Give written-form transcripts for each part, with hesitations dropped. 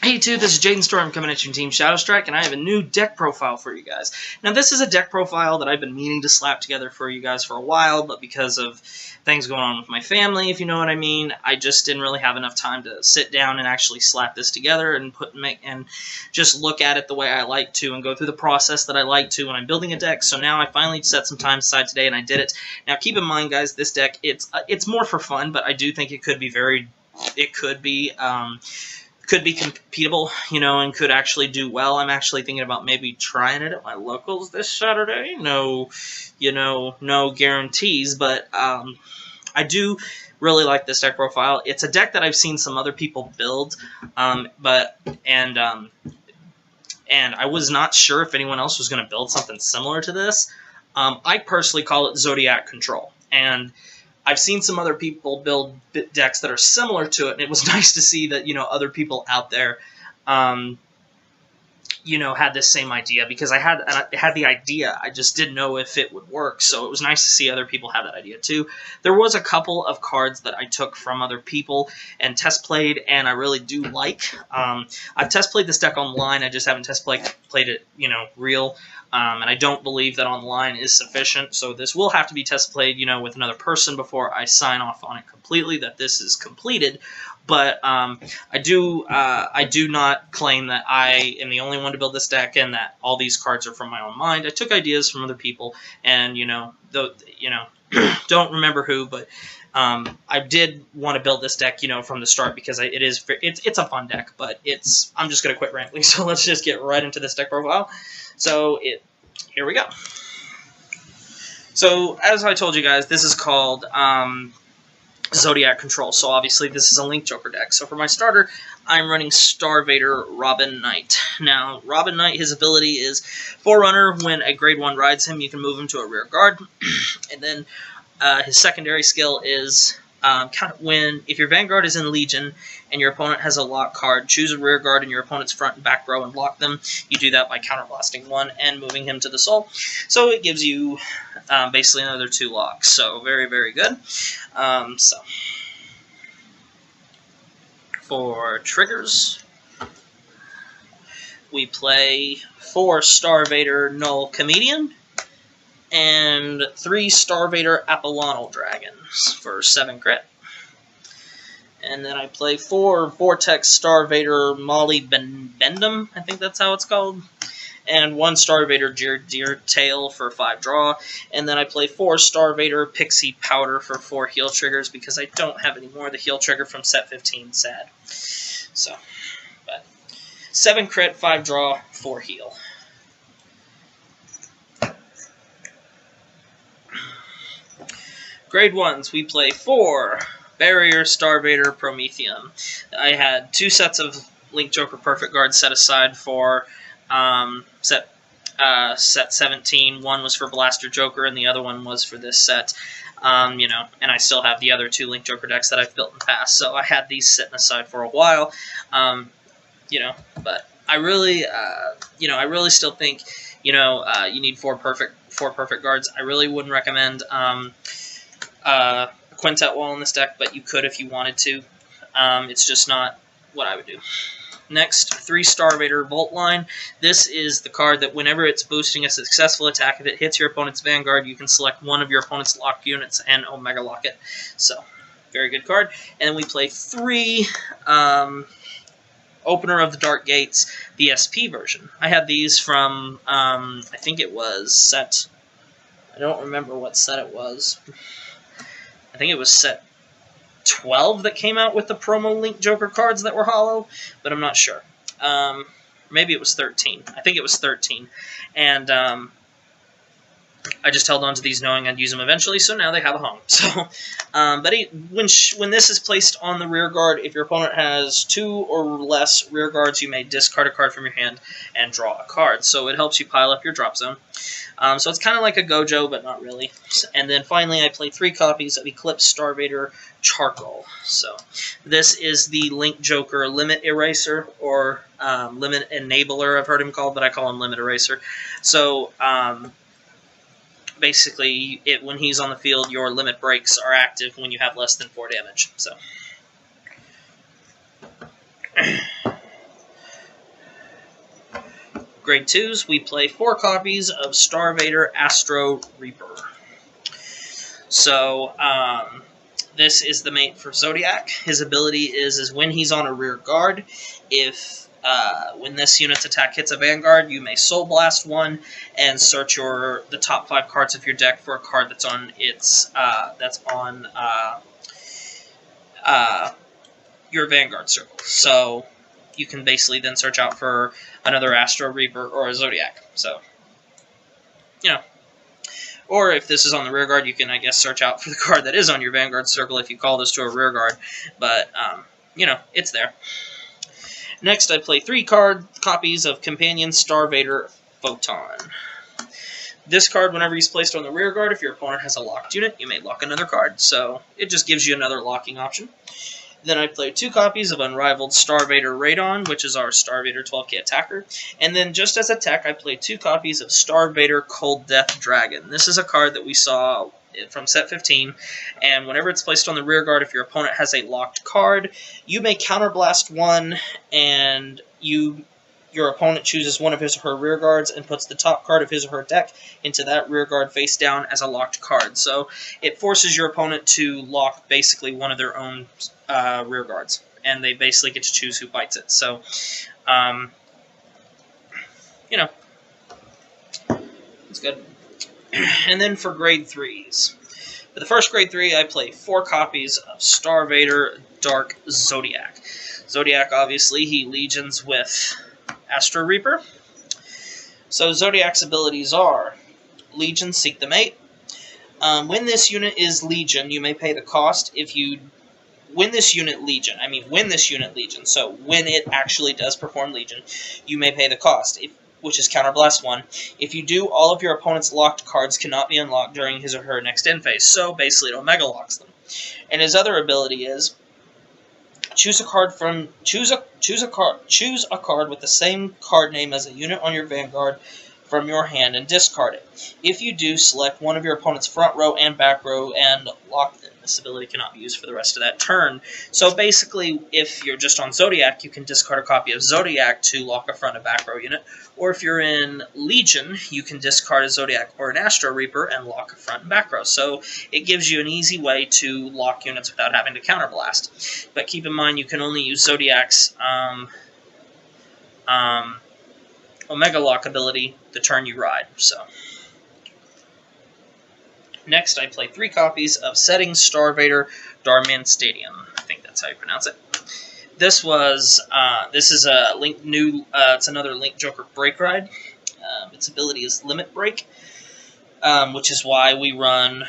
Hey YouTube, this is Jaden Storm coming at you from Team Shadowstrike, and I have a new deck profile for you guys. Now this is a deck profile that I've been meaning to slap together for you guys for a while, but because of things going on with my family, if you know what I mean, I just didn't really have enough time to sit down and actually slap this together and just look at it the way I like to and go through the process that I like to when I'm building a deck. So now I finally set some time aside today and I did it. Now keep in mind, guys, this deck, it's more for fun, but I do think it could be competitive, you know, and could actually do well. I'm actually thinking about maybe trying it at my locals this Saturday. No guarantees, but I do really like this deck profile. It's a deck that I've seen some other people build, and I was not sure if anyone else was going to build something similar to this. I personally call it Zodiac Control, and I've seen some other people build decks that are similar to it, and it was nice to see that, you know, other people out there, you know, had this same idea, because I had the idea, I just didn't know if it would work, so it was nice to see other people have that idea too. There was a couple of cards that I took from other people and test played, and I really do like. I've test played this deck online, I just haven't test played it, you know, real. And I don't believe that online is sufficient, so this will have to be test played, you know, with another person before I sign off on it completely, that this is completed. But I do not claim that I am the only one to build this deck and that all these cards are from my own mind. I took ideas from other people, and don't remember who, but I did want to build this deck, you know, from the start, because it's a fun deck. But I'm just gonna quit rambling, so let's just get right into this deck profile. So here we go. So as I told you guys, this is called Zodiac Control. So obviously this is a Link Joker deck. So for my starter, I'm running Star Vader Robin Knight. Now, Robin Knight, his ability is Forerunner. When a grade 1 rides him, you can move him to a rear guard. And then his secondary skill is if your Vanguard is in Legion and your opponent has a lock card, choose a rear guard in your opponent's front and back row and block them. You do that by counterblasting 1 and moving him to the soul. So it gives you basically another 2 locks. So very, very good. So for triggers, we play 4 Star Vader Null Comedian and 3 Star Vader Apollonal Dragons for 7 crit. And then I play 4 Vortex Star Vader Molly Bendum, I think that's how it's called, and 1 Star Vader Deer Tail for 5 draw. And then I play 4 Star Vader Pixie Powder for 4 heal triggers, because I don't have any more of the heal trigger from set 15, sad. So, but 7 crit, 5 draw, 4 heal. Grade 1s, we play 4 Barrier Star Vader Prometheum. I had 2 sets of Link Joker Perfect Guards set aside for set 17. One was for Blaster Joker, and the other one was for this set. You know, and I still have the other 2 Link Joker decks that I've built in the past, so I had these sitting aside for a while. You know, but I really, you know, I really still think, you know, you need 4 perfect guards. I really wouldn't recommend a Quintet Wall in this deck, but you could if you wanted to. It's just not what I would do. Next, 3 Star Vader Volt Line. This is the card that whenever it's boosting a successful attack, if it hits your opponent's Vanguard, you can select one of your opponent's locked units and Omega Lock it. So, very good card. And then we play 3 Opener of the Dark Gates, the SP version. I had these from, I think it was set, I don't remember what set it was. I think it was set 12 that came out with the promo Link Joker cards that were hollow, but I'm not sure. Maybe it was 13. I think it was 13. And I just held on to these knowing I'd use them eventually, so now they have a home. So, but when this is placed on the rear guard, if your opponent has 2 or less rear guards, you may discard a card from your hand and draw a card. So it helps you pile up your drop zone. So it's kind of like a Gojo, but not really. And then finally, I played 3 copies of Eclipse Star Vader Charcoal. So this is the Link Joker Limit Eraser, or Limit Enabler, I've heard him called, but I call him Limit Eraser. So basically, when he's on the field, your limit breaks are active when you have less than 4 damage. So grade 2s, we play 4 copies of Star Vader Astro Reaper. So, this is the mate for Zodiac. His ability is when he's on a rear guard, when this unit's attack hits a Vanguard, you may Soul Blast one and search the top 5 cards of your deck for a card that's on your Vanguard circle. So you can basically then search out for another Astro Reaper or a Zodiac. So, you know. Or if this is on the rear guard, you can, I guess, search out for the card that is on your Vanguard circle if you call this to a rear guard. But, you know, it's there. Next, I play 3 copies of Companion Star Vader Photon. This card, whenever he's placed on the rear guard, if your opponent has a locked unit, you may lock another card. So it just gives you another locking option. Then I play 2 copies of Unrivaled Star Vader Radon, which is our Star Vader 12k attacker. And then just as a tech, I play 2 copies of Star Vader Cold Death Dragon. This is a card that we saw from set 15, and whenever it's placed on the rear guard, if your opponent has a locked card, you may counterblast one, and your opponent chooses one of his or her rear guards and puts the top card of his or her deck into that rear guard face down as a locked card. So it forces your opponent to lock basically one of their own rear guards, and they basically get to choose who bites it. So, you know, it's good. And then for grade 3s. For the first grade 3, I play 4 copies of Star Vader Dark Zodiac. Zodiac, obviously, he legions with Astro Reaper. So Zodiac's abilities are Legion, Seek the Mate. When this unit is Legion, you may pay the cost. When this unit Legion, so when it actually does perform Legion, you may pay the cost, which is Counterblast 1. If you do, all of your opponent's locked cards cannot be unlocked during his or her next end phase, so basically it Omega locks them. And his other ability is choose a card with the same card name as a unit on your Vanguard from your hand and discard it. If you do, select one of your opponent's front row and back row and lock them. This ability cannot be used for the rest of that turn. So basically, if you're just on Zodiac, you can discard a copy of Zodiac to lock a front and back row unit. Or if you're in Legion, you can discard a Zodiac or an Astro Reaper and lock a front and back row. So it gives you an easy way to lock units without having to counterblast. But keep in mind, you can only use Zodiac's Omega Lock ability the turn you ride. So next, I play 3 copies of Setting Star Vader Darman Stadium. I think that's how you pronounce it. This is a it's another Link Joker Break Ride. Its ability is Limit Break, which is why we run,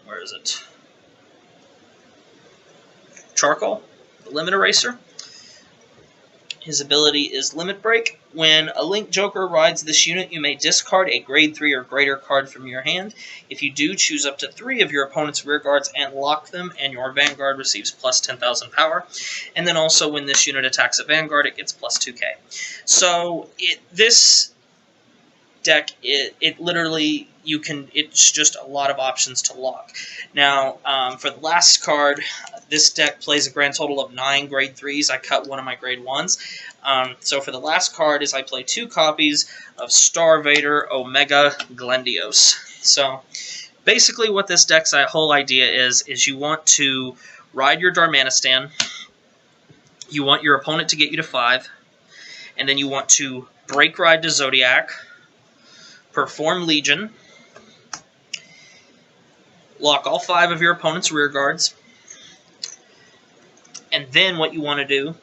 where is it? Charcoal, the Limit Eraser. His ability is Limit Break. When a Link Joker rides this unit, you may discard a grade 3 or greater card from your hand. If you do, choose up to 3 of your opponent's rear guards and lock them, and your Vanguard receives plus 10,000 power. And then also, when this unit attacks a Vanguard, it gets plus 2k. So, this deck, it literally, it's just a lot of options to lock. Now, for the last card, this deck plays a grand total of 9 grade 3s. I cut one of my grade 1s. So for the last card I play 2 copies of Star Vader Omega Glendios. So basically what this deck's whole idea is you want to ride your Darmanistan, you want your opponent to get you to 5, and then you want to break ride to Zodiac, perform Legion, lock all 5 of your opponent's rear guards, and then what you want to do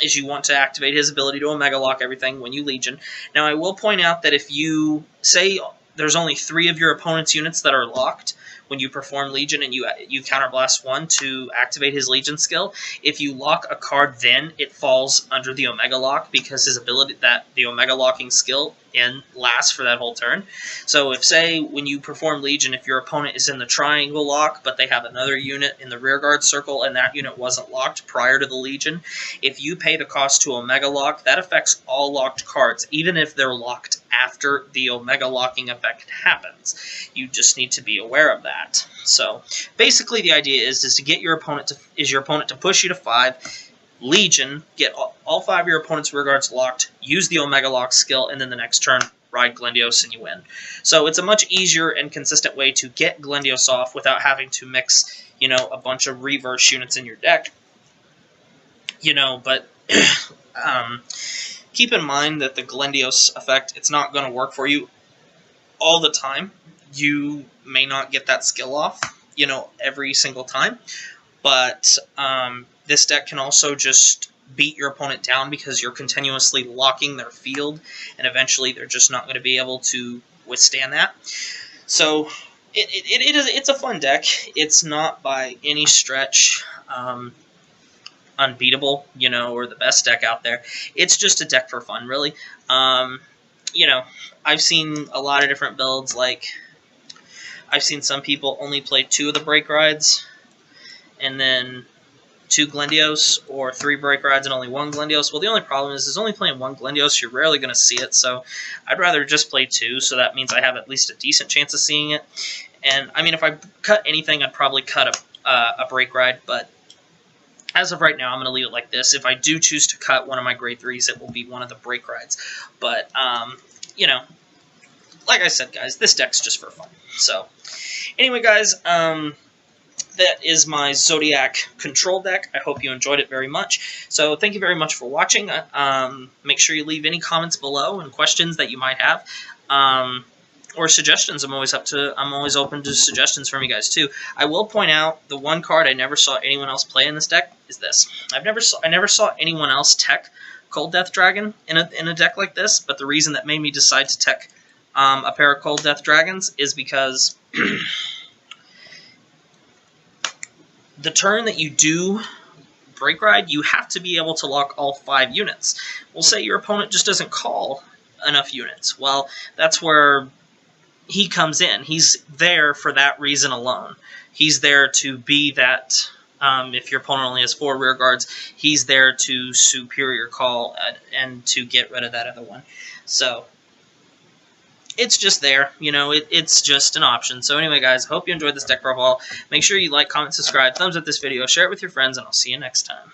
is you want to activate his ability to Omega Lock everything when you Legion. Now, I will point out that if you say there's only 3 of your opponent's units that are locked when you perform Legion and you counterblast 1 to activate his Legion skill, if you lock a card then, it falls under the Omega Lock because his ability, the Omega Locking skill lasts for that whole turn. So if, say, when you perform Legion, if your opponent is in the triangle lock, but they have another unit in the rear guard circle and that unit wasn't locked prior to the Legion, if you pay the cost to Omega Lock, that affects all locked cards, even if they're locked after the Omega Locking effect happens. You just need to be aware of that. So basically the idea is to get your opponent to push you to 5. Legion, get all 5 of your opponent's rear guards locked, use the Omega Lock skill, and then the next turn, ride Glendios and you win. So it's a much easier and consistent way to get Glendios off without having to mix, you know, a bunch of reverse units in your deck. You know, but keep in mind that the Glendios effect, it's not going to work for you all the time. You may not get that skill off, you know, every single time. But this deck can also just beat your opponent down because you're continuously locking their field, and eventually they're just not going to be able to withstand that. So it's a fun deck. It's not by any stretch unbeatable, you know, or the best deck out there. It's just a deck for fun, really. You know, I've seen a lot of different builds. Like, I've seen some people only play 2 of the break rides, and then 2 Glendios, or 3 break rides and only 1 Glendios. Well, the only problem is only playing 1 Glendios, you're rarely going to see it, so I'd rather just play 2, so that means I have at least a decent chance of seeing it. And, I mean, if I cut anything, I'd probably cut a break ride, but as of right now, I'm going to leave it like this. If I do choose to cut one of my grade 3s, it will be one of the break rides. But, you know, like I said, guys, this deck's just for fun. So, anyway, guys, that is my Zodiac control deck. I hope you enjoyed it very much. So, thank you very much for watching. Make sure you leave any comments below and questions that you might have. Or suggestions. I'm always open to suggestions from you guys too. I will point out the one card I never saw anyone else play in this deck is this. I never saw anyone else tech Cold Death Dragon in a deck like this. But the reason that made me decide to tech a pair of Cold Death Dragons is because the turn that you do break ride, you have to be able to lock all 5 units. We'll say your opponent just doesn't call enough units. Well, that's where he comes in. He's there for that reason alone. He's there to be that, if your opponent only has 4 rear guards, he's there to superior call and to get rid of that other one. So, it's just there. You know, it's just an option. So anyway, guys, hope you enjoyed this deck profile. Make sure you like, comment, subscribe, thumbs up this video, share it with your friends, and I'll see you next time.